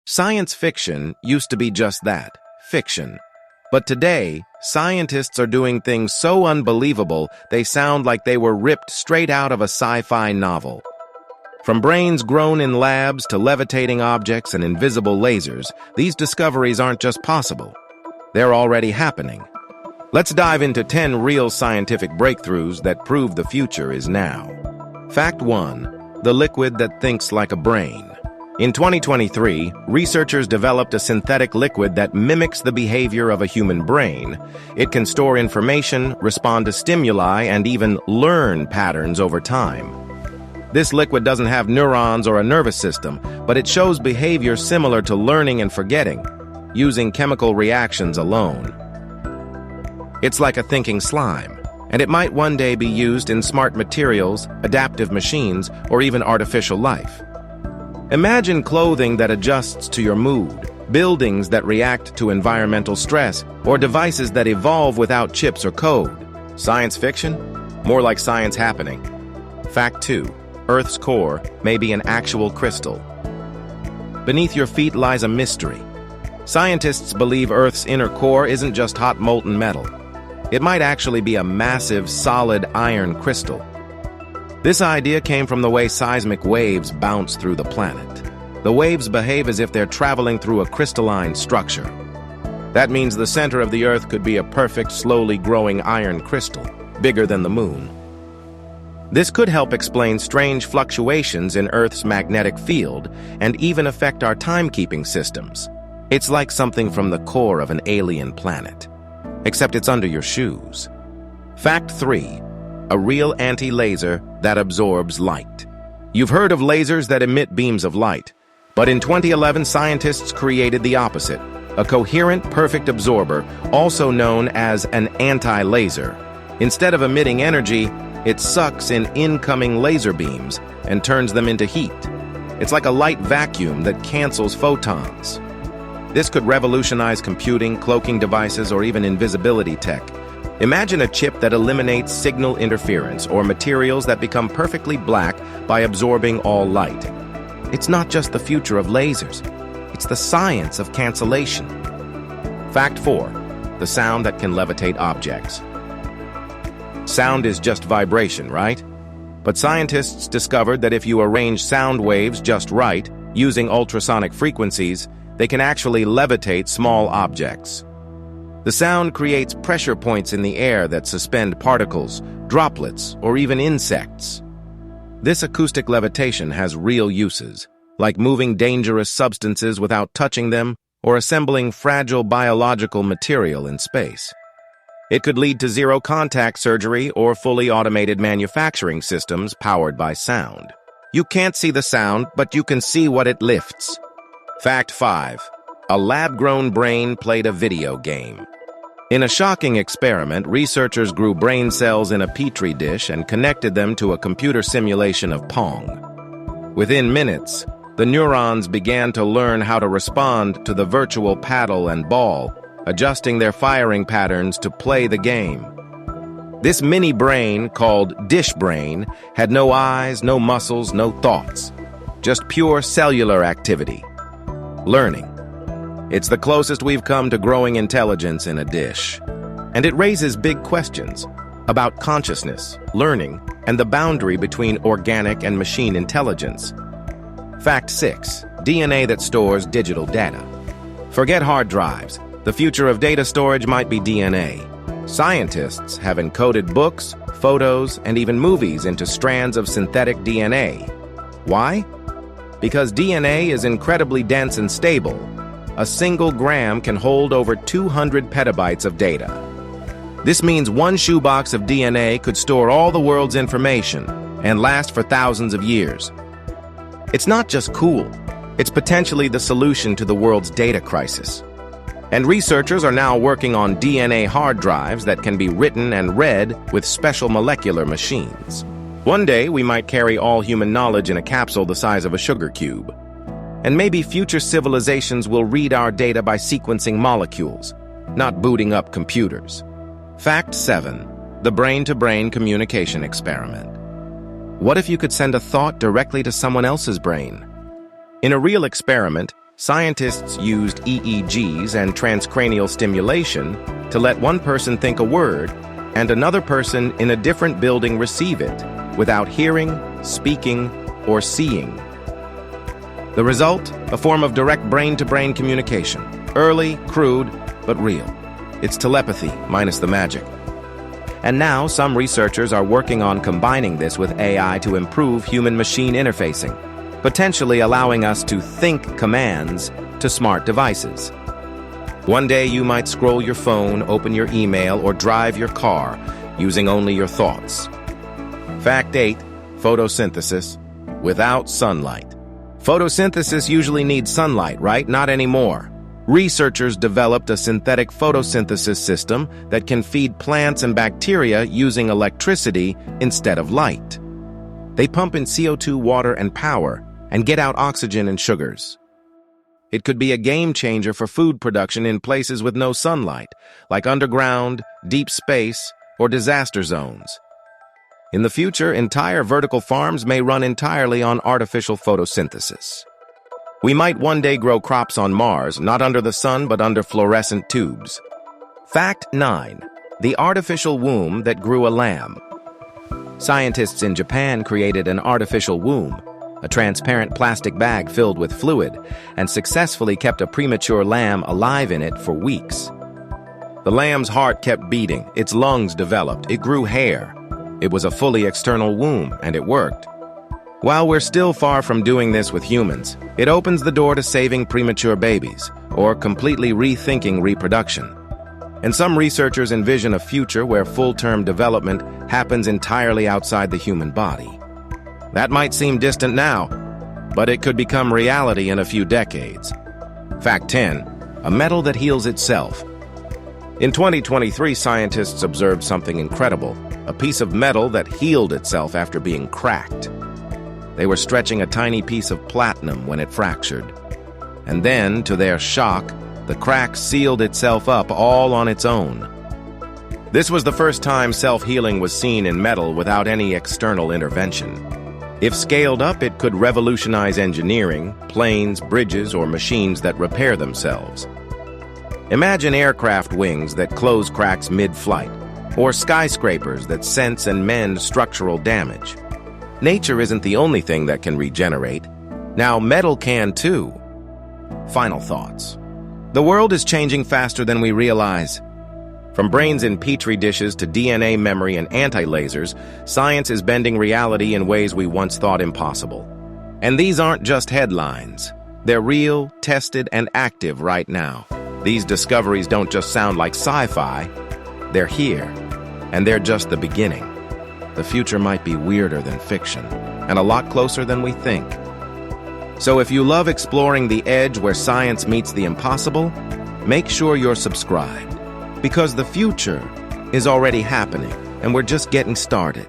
Science fiction used to be just that, fiction. But today, scientists are doing things so unbelievable they sound like they were ripped straight out of a sci-fi novel. From brains grown in labs to levitating objects and invisible lasers, these discoveries aren't just possible. They're already happening. Let's dive into 10 real scientific breakthroughs that prove the future is now. Fact 1. The liquid that thinks like a brain. In 2023, researchers developed a synthetic liquid that mimics the behavior of a human brain. It can store information, respond to stimuli, and even learn patterns over time. This liquid doesn't have neurons or a nervous system, but it shows behavior similar to learning and forgetting, using chemical reactions alone. It's like a thinking slime, and it might one day be used in smart materials, adaptive machines, or even artificial life. Imagine clothing that adjusts to your mood, buildings that react to environmental stress, or devices that evolve without chips or code. Science fiction? More like science happening. Fact 2. Earth's core may be an actual crystal. Beneath your feet lies a mystery. Scientists believe Earth's inner core isn't just hot molten metal. It might actually be a massive, solid iron crystal. This idea came from the way seismic waves bounce through the planet. The waves behave as if they're traveling through a crystalline structure. That means the center of the Earth could be a perfect, slowly growing iron crystal, bigger than the moon. This could help explain strange fluctuations in Earth's magnetic field and even affect our timekeeping systems. It's like something from the core of an alien planet. Except it's under your shoes. Fact 3. A real anti-laser that absorbs light. You've heard of lasers that emit beams of light, but in 2011 scientists created the opposite, a coherent, perfect absorber, also known as an anti-laser. Instead of emitting energy, it sucks in incoming laser beams and turns them into heat. It's like a light vacuum that cancels photons. This could revolutionize computing, cloaking devices, or even invisibility tech. Imagine a chip that eliminates signal interference or materials that become perfectly black by absorbing all light. It's not just the future of lasers. It's the science of cancellation. Fact 4. The sound that can levitate objects. Sound is just vibration, right? But scientists discovered that if you arrange sound waves just right, using ultrasonic frequencies, they can actually levitate small objects. The sound creates pressure points in the air that suspend particles, droplets, or even insects. This acoustic levitation has real uses, like moving dangerous substances without touching them or assembling fragile biological material in space. It could lead to zero-contact surgery or fully automated manufacturing systems powered by sound. You can't see the sound, but you can see what it lifts. Fact 5. A lab-grown brain played a video game. In a shocking experiment, researchers grew brain cells in a petri dish and connected them to a computer simulation of Pong. Within minutes, the neurons began to learn how to respond to the virtual paddle and ball, adjusting their firing patterns to play the game. This mini brain, called dish brain, had no eyes, no muscles, no thoughts, just pure cellular activity. Learning. It's the closest we've come to growing intelligence in a dish. And it raises big questions about consciousness, learning, and the boundary between organic and machine intelligence. Fact 6. DNA that stores digital data. Forget hard drives. The future of data storage might be DNA. Scientists have encoded books, photos, and even movies into strands of synthetic DNA. Why? Because DNA is incredibly dense and stable. A single gram can hold over 200 petabytes of data. This means one shoebox of DNA could store all the world's information and last for thousands of years. It's not just cool, it's potentially the solution to the world's data crisis. And researchers are now working on DNA hard drives that can be written and read with special molecular machines. One day, we might carry all human knowledge in a capsule the size of a sugar cube. And maybe future civilizations will read our data by sequencing molecules, not booting up computers. Fact 7. The brain-to-brain communication experiment. What if you could send a thought directly to someone else's brain? In a real experiment, Scientists used EEGs and transcranial stimulation to let one person think a word and another person in a different building receive it without hearing, speaking, or seeing. The result? A form of direct brain-to-brain communication. Early, crude, but real. It's telepathy, minus the magic. And now, some researchers are working on combining this with AI to improve human-machine interfacing, potentially allowing us to think commands to smart devices. One day you might scroll your phone, open your email, or drive your car using only your thoughts. Fact 8. Photosynthesis. Without sunlight. Photosynthesis usually needs sunlight, right? Not anymore. Researchers developed a synthetic photosynthesis system that can feed plants and bacteria using electricity instead of light. They pump in CO2, water, and power, and get out oxygen and sugars. It could be a game changer for food production in places with no sunlight, like underground, deep space, or disaster zones. In the future, entire vertical farms may run entirely on artificial photosynthesis. We might one day grow crops on Mars, not under the sun but under fluorescent tubes. Fact 9. The artificial womb that grew a lamb. Scientists in Japan created an artificial womb, a transparent plastic bag filled with fluid, and successfully kept a premature lamb alive in it for weeks. The lamb's heart kept beating, its lungs developed, it grew hair. It was a fully external womb, and it worked. While we're still far from doing this with humans, it opens the door to saving premature babies, or completely rethinking reproduction. And some researchers envision a future where full-term development happens entirely outside the human body. That might seem distant now, but it could become reality in a few decades. Fact 10. A metal that heals itself. In 2023, scientists observed something incredible, a piece of metal that healed itself after being cracked. They were stretching a tiny piece of platinum when it fractured. And then, to their shock, the crack sealed itself up all on its own. This was the first time self-healing was seen in metal without any external intervention. If scaled up, it could revolutionize engineering, planes, bridges, or machines that repair themselves. Imagine aircraft wings that close cracks mid-flight, or skyscrapers that sense and mend structural damage. Nature isn't the only thing that can regenerate. Now metal can too. Final thoughts. The world is changing faster than we realize. From brains in petri dishes to DNA memory and anti-lasers, science is bending reality in ways we once thought impossible. And these aren't just headlines. They're real, tested, and active right now. These discoveries don't just sound like sci-fi. They're here, and they're just the beginning. The future might be weirder than fiction, and a lot closer than we think. So if you love exploring the edge where science meets the impossible, make sure you're subscribed, because the future is already happening, and we're just getting started.